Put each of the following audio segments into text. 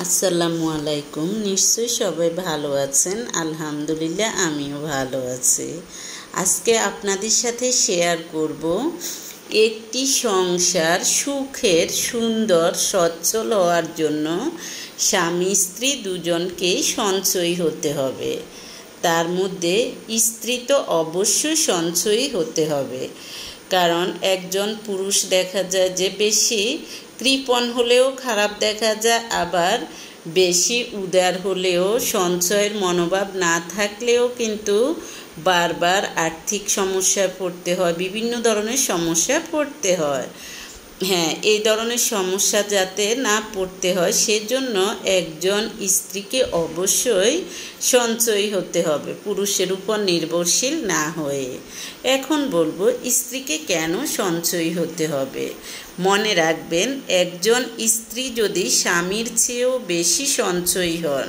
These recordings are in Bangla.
আসসালামু আলাইকুম। নিশ্চয়ই সবাই ভালো আছেন। আলহামদুলিল্লাহ আমিও ভালো আছি। আজকে আপনাদের সাথে শেয়ার করব একটি সংসার সুখের, সুন্দর, সচ্ছল হওয়ার জন্য স্বামী স্ত্রী দুজনকেই সঞ্চয়ী হতে হবে। তার মধ্যে স্ত্রী তো অবশ্যই সঞ্চয়ী হতে হবে, কারণ একজন পুরুষ দেখা যায় যে বেশি কৃপণ হলেও খারাপ দেখা যায়, আবার বেশি উদার হলেও সঞ্চয়ের মনোভাব না থাকলেও কিন্তু বারবার আর্থিক সমস্যায় পড়তে হয়, বিভিন্ন ধরনের সমস্যায় পড়তে হয়। এই ধরনের সমস্যা যাতে না পড়তে হয় সেজন্য একজন স্ত্রীকে অবশ্যই সঞ্চয়ী হতে হবে, পুরুষের উপর নির্ভরশীল না হয়ে। এখন বলবো স্ত্রীকে কেন সঞ্চয়ী হতে হবে। মনে রাখবেন, একজন স্ত্রী যদি স্বামীর চেয়েও বেশি সঞ্চয়ী হন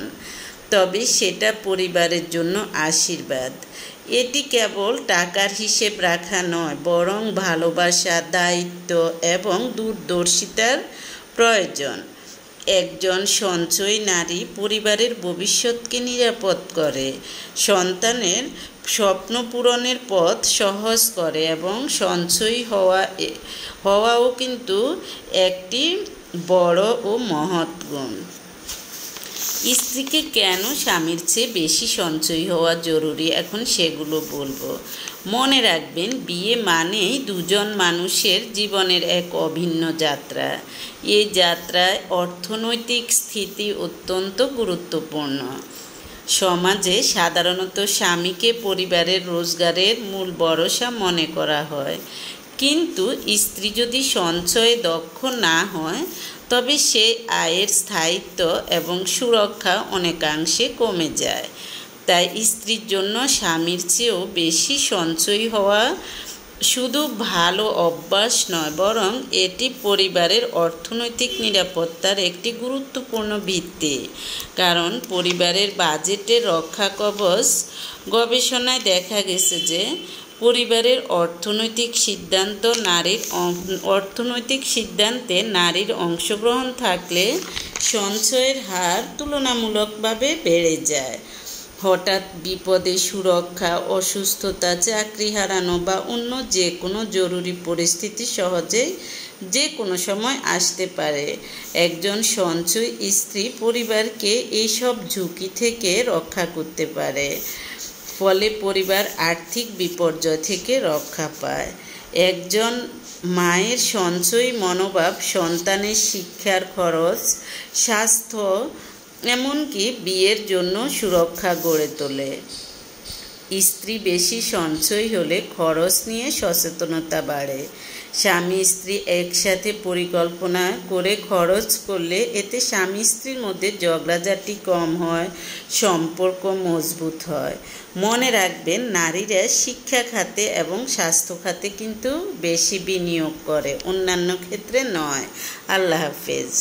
তবে সেটা পরিবারের জন্য আশীর্বাদ। এটি কেবল টাকার হিসেব রাখা নয়, বরং ভালোবাসা, দায়িত্ব এবং দূরদর্শিতার প্রয়োজন। একজন সঞ্চয়ী নারী পরিবারের ভবিষ্যৎকে নিরাপদ করে, সন্তানের স্বপ্ন পূরণের পথ সহজ করে এবং সঞ্চয়ী হওয়াও কিন্তু একটি বড় ও মহৎ গুণ। স্ত্রীকে কেন স্বামীর চেয়ে বেশি সঞ্চয়ী হওয়া জরুরি, এখন সেগুলো বলবো। মনে রাখবেন, বিয়ে মানেই দুজন মানুষের জীবনের এক অভিন্ন যাত্রা। এই যাত্রায় অর্থনৈতিক স্থিতি অত্যন্ত গুরুত্বপূর্ণ। সমাজে সাধারণত স্বামীকে পরিবারের রোজগারের মূল ভরসা মনে করা হয়, কিন্তু স্ত্রী যদি সঞ্চয়ে দক্ষ না হয় তবে সে আয়ের স্থায়িত্ব এবং সুরক্ষা অনেকাংশে কমে যায়। তাই স্ত্রীর জন্য স্বামীর চেয়েও বেশি সঞ্চয়ী হওয়া শুধু ভালো অভ্যাস নয়, বরং এটি পরিবারের অর্থনৈতিক নিরাপত্তার একটি গুরুত্বপূর্ণ ভিত্তি। কারণ পরিবারের বাজেটের রক্ষা কবচ। গবেষণায় দেখা গেছে যে পরিবারের অর্থনৈতিক সিদ্ধান্তে নারীর অংশগ্রহণ থাকলে সঞ্চয়ের হার তুলনামূলকভাবে বেড়ে যায়। হঠাৎ বিপদে সুরক্ষা, অসুস্থতা, চাকরি হারানো বা অন্য যে কোনো জরুরি পরিস্থিতি সহজেই যে কোনো সময় আসতে পারে। একজন সঞ্চয়ী স্ত্রী পরিবারকে এইসব ঝুঁকি থেকে রক্ষা করতে পারে, ফলে পরিবার আর্থিক বিপর্যয় থেকে রক্ষা পায়। একজন মায়ের সঞ্চয়ী মনোভাব সন্তানের শিক্ষার খরচ, স্বাস্থ্য, এমনকি বিয়ের জন্য সুরক্ষা গড়ে তোলে। স্ত্রী বেশি সঞ্চয়ী হলে খরচ নিয়ে সচেতনতা বাড়ে। স্বামী স্ত্রী একসাথে পরিকল্পনা করে খরচ করলে এতে স্বামী স্ত্রীর মধ্যে ঝগড়াঝাটি কম হয়, সম্পর্ক মজবুত হয়। মনে রাখবেন, নারীরা শিক্ষা খাতে এবং স্বাস্থ্য খাতে কিন্তু বেশি বিনিয়োগ করে, অন্যান্য ক্ষেত্রে নয়। আল্লাহ হাফেজ।